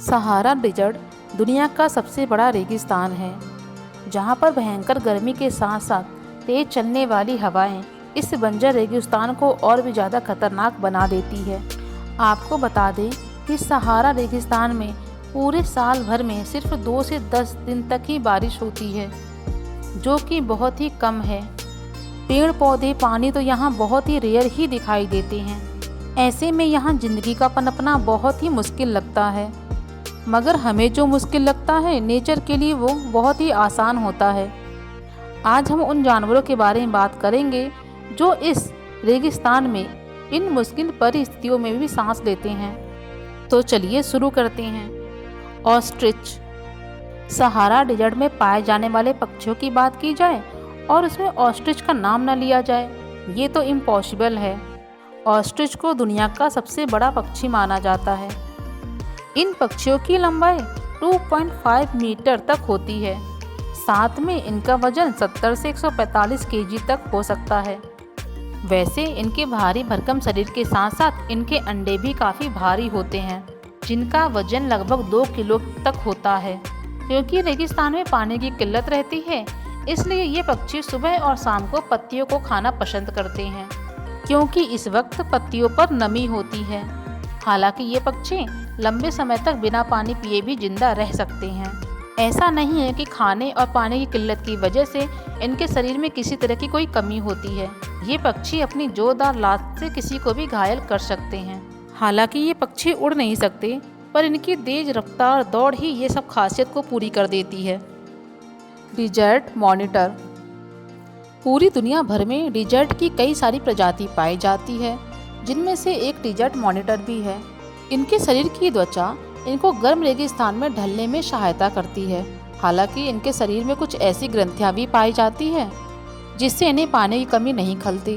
Sahara desert दुनिया का सबसे बड़ा रेगिस्तान है, जहां पर भयंकर गर्मी के साथ साथ तेज चलने वाली हवाएं इस बंजर रेगिस्तान को और भी ज़्यादा खतरनाक बना देती है। आपको बता दें कि सहारा रेगिस्तान में पूरे साल भर में सिर्फ 2 से 10 दिन तक ही बारिश होती है, जो कि बहुत ही कम है। पेड़ पौधे पानी तो यहाँ बहुत ही रेयर ही दिखाई देते हैं। ऐसे में यहाँ ज़िंदगी का पनपना बहुत ही मुश्किल लगता है, मगर हमें जो मुश्किल लगता है नेचर के लिए वो बहुत ही आसान होता है। आज हम उन जानवरों के बारे में बात करेंगे जो इस रेगिस्तान में इन मुश्किल परिस्थितियों में भी सांस लेते हैं। तो चलिए शुरू करते हैं। ऑस्ट्रिच। सहारा डेजर्ट में पाए जाने वाले पक्षियों की बात की जाए और उसमें ऑस्ट्रिच का नाम न लिया जाए, ये तो इम्पॉसिबल है। ऑस्ट्रिच को दुनिया का सबसे बड़ा पक्षी माना जाता है। इन पक्षियों की लंबाई 2.5 मीटर तक होती है। साथ में इनका वजन 70 से 145 केजी तक हो सकता है। वैसे इनके भारी भरकम शरीर के साथ साथ इनके अंडे भी काफ़ी भारी होते हैं, जिनका वजन लगभग 2 किलो तक होता है। क्योंकि रेगिस्तान में पानी की किल्लत रहती है, इसलिए ये पक्षी सुबह और शाम को पत्तियों को खाना पसंद करते हैं, क्योंकि इस वक्त पत्तियों पर नमी होती है। हालांकि ये पक्षी लंबे समय तक बिना पानी पिए भी जिंदा रह सकते हैं। ऐसा नहीं है कि खाने और पानी की किल्लत की वजह से इनके शरीर में किसी तरह की कोई कमी होती है। ये पक्षी अपनी जोरदार लात से किसी को भी घायल कर सकते हैं। हालांकि ये पक्षी उड़ नहीं सकते, पर इनकी तेज रफ्तार दौड़ ही ये सब खासियत को पूरी कर देती है। Desert monitor. पूरी दुनिया भर में डेजर्ट की कई सारी प्रजाति पाई जाती है, जिनमें से एक डेजर्ट मॉनिटर भी है। इनके शरीर की त्वचा इनको गर्म रेगिस्तान में ढलने में सहायता करती है। हालांकि इनके शरीर में कुछ ऐसी ग्रंथियां भी पाई जाती है जिससे इन्हें पानी की कमी नहीं खलती।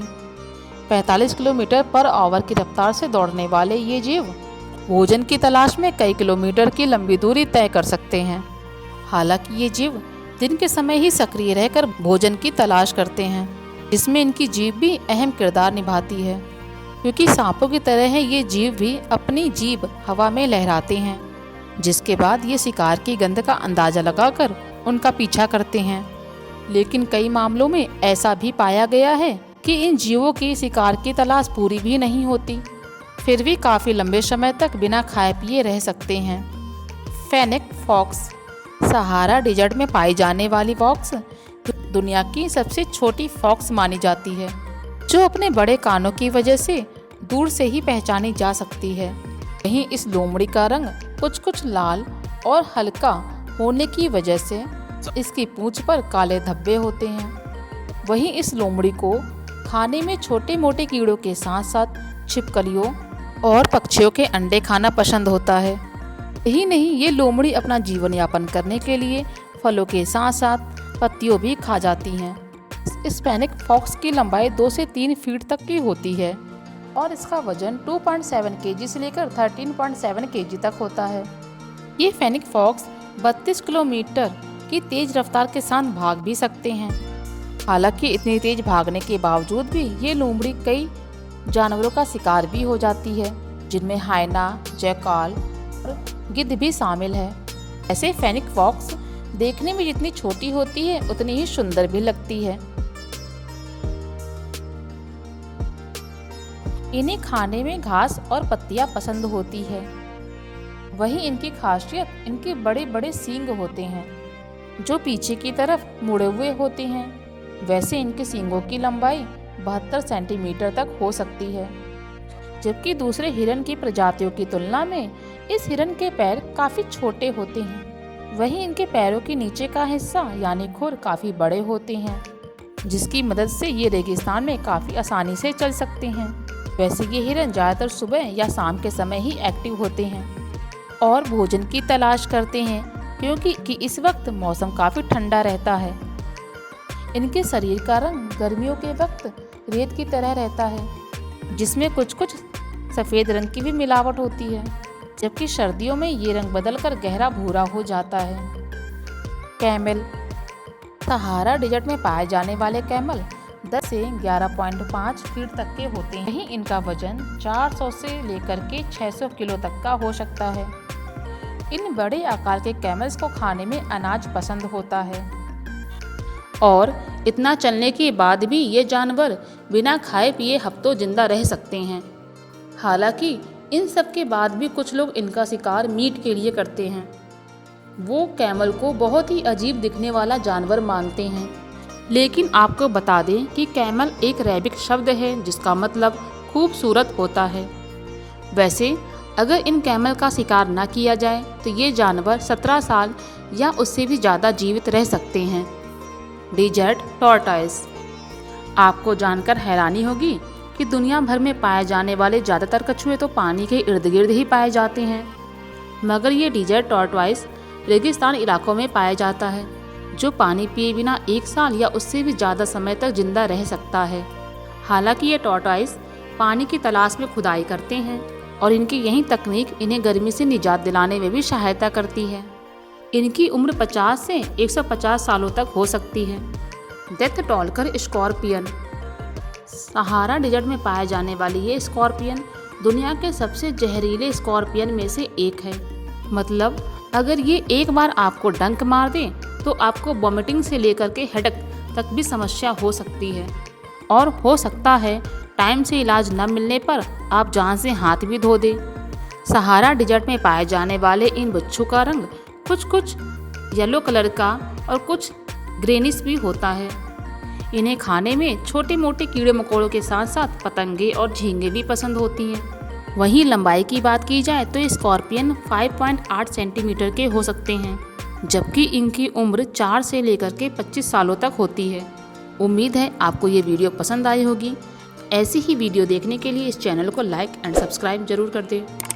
45 किलोमीटर पर आवर की रफ्तार से दौड़ने वाले ये जीव भोजन की तलाश में कई किलोमीटर की लंबी दूरी तय कर सकते हैं। हालांकि ये जीव दिन के समय ही सक्रिय रहकर भोजन की तलाश करते हैं, जिसमें इनकी जीभ भी अहम किरदार निभाती है। क्योंकि सांपों की तरह है ये जीव भी अपनी जीभ हवा में लहराते हैं, जिसके बाद ये शिकार की गंध का अंदाजा लगाकर उनका पीछा करते हैं। लेकिन कई मामलों में ऐसा भी पाया गया है कि इन जीवों की शिकार की तलाश पूरी भी नहीं होती, फिर भी काफ़ी लंबे समय तक बिना खाए पिए रह सकते हैं। Fennec fox. सहारा डेजर्ट में पाई जाने वाली फॉक्स दुनिया की सबसे छोटी फॉक्स मानी जाती है, जो अपने बड़े कानों की वजह से दूर से ही पहचानी जा सकती है। वहीं इस लोमड़ी का रंग कुछ लाल और हल्का होने की वजह से इसकी पूंछ पर काले धब्बे होते हैं। वहीं इस लोमड़ी को खाने में छोटे मोटे कीड़ों के साथ साथ छिपकलियों और पक्षियों के अंडे खाना पसंद होता है। यही नहीं, ये लोमड़ी अपना जीवन यापन करने के लिए फलों के साथ साथ पत्तियों भी खा जाती हैं। इस फेनिक फॉक्स की लंबाई 2 से 3 फीट तक की होती है और इसका वजन 2.7 केजी से लेकर 13.7 केजी तक होता है। ये फेनिक फॉक्स 32 किलोमीटर की तेज रफ्तार के साथ भाग भी सकते हैं। हालांकि इतनी तेज भागने के बावजूद भी ये लोमड़ी कई जानवरों का शिकार भी हो जाती है, जिनमें हाइना, जैकाल और गिद्ध भी शामिल है। ऐसे फेनिक फॉक्स देखने में जितनी छोटी होती है उतनी ही सुंदर भी लगती है। इन्हें खाने में घास और पत्तियां पसंद होती है। वहीं इनकी खासियत इनके बड़े बड़े सींग होते हैं, जो पीछे की तरफ मुड़े हुए होते हैं। वैसे इनके सींगों की लंबाई 72 सेंटीमीटर तक हो सकती है, जबकि दूसरे हिरन की प्रजातियों की तुलना में इस हिरन के पैर काफ़ी छोटे होते हैं। वहीं इनके पैरों के नीचे का हिस्सा यानी खुर काफ़ी बड़े होते हैं, जिसकी मदद से ये रेगिस्तान में काफ़ी आसानी से चल सकते हैं। वैसे ये हिरन ज़्यादातर सुबह या शाम के समय ही एक्टिव होते हैं और भोजन की तलाश करते हैं, क्योंकि इस वक्त मौसम काफ़ी ठंडा रहता है। इनके शरीर का रंग गर्मियों के वक्त रेत की तरह रहता है, जिसमें कुछ सफ़ेद रंग की भी मिलावट होती है, जबकि सर्दियों में ये रंग बदलकर गहरा भूरा हो जाता है। कैमल। सहारा डेजर्ट में पाए जाने वाले कैमल 10 से 11.5 फीट तक के होते हैं। वहीं इनका वजन 400 से लेकर के 600 किलो तक का हो सकता है। इन बड़े आकार के कैमल्स को खाने में अनाज पसंद होता है और इतना चलने के बाद भी ये जानवर बिना खाए पिए हफ्तों जिंदा रह सकते हैं। हालांकि इन सब के बाद भी कुछ लोग इनका शिकार मीट के लिए करते हैं। वो कैमल को बहुत ही अजीब दिखने वाला जानवर मानते हैं, लेकिन आपको बता दें कि कैमल एक अरेबिक शब्द है जिसका मतलब खूबसूरत होता है। वैसे अगर इन कैमल का शिकार न किया जाए तो ये जानवर 17 साल या उससे भी ज़्यादा जीवित रह सकते हैं। Desert tortoise. आपको जानकर हैरानी होगी कि दुनिया भर में पाए जाने वाले ज़्यादातर कछुए तो पानी के इर्द गिर्द ही पाए जाते हैं, मगर ये डेजर्ट टॉर्टॉइस रेगिस्तान इलाकों में पाया जाता है, जो पानी पिए बिना 1 साल या उससे भी ज़्यादा समय तक जिंदा रह सकता है। हालांकि ये टॉर्टॉइस पानी की तलाश में खुदाई करते हैं और इनकी यही तकनीक इन्हें गर्मी से निजात दिलाने में भी सहायता करती है। इनकी उम्र 50 से 150 सालों तक हो सकती है। Death stalker scorpion. Sahara desert में पाए जाने वाली ये स्कॉर्पियन दुनिया के सबसे जहरीले स्कॉर्पियन में से एक है। मतलब अगर ये एक बार आपको डंक मार दे तो आपको वॉमिटिंग से लेकर के हेडेक तक भी समस्या हो सकती है और हो सकता है टाइम से इलाज न मिलने पर आप जान से हाथ भी धो दें। सहारा डेजर्ट में पाए जाने वाले इन बच्चों का रंग कुछ येलो कलर का और कुछ ग्रेनिश भी होता है। इन्हें खाने में छोटे मोटे कीड़े मकोड़ों के साथ साथ पतंगे और झींगे भी पसंद होती हैं। वहीं लंबाई की बात की जाए तो स्कॉर्पियन 5.8 सेंटीमीटर के हो सकते हैं, जबकि इनकी उम्र 4 से लेकर के 25 सालों तक होती है। उम्मीद है आपको ये वीडियो पसंद आई होगी। ऐसी ही वीडियो देखने के लिए इस चैनल को लाइक एंड सब्सक्राइब जरूर कर दें।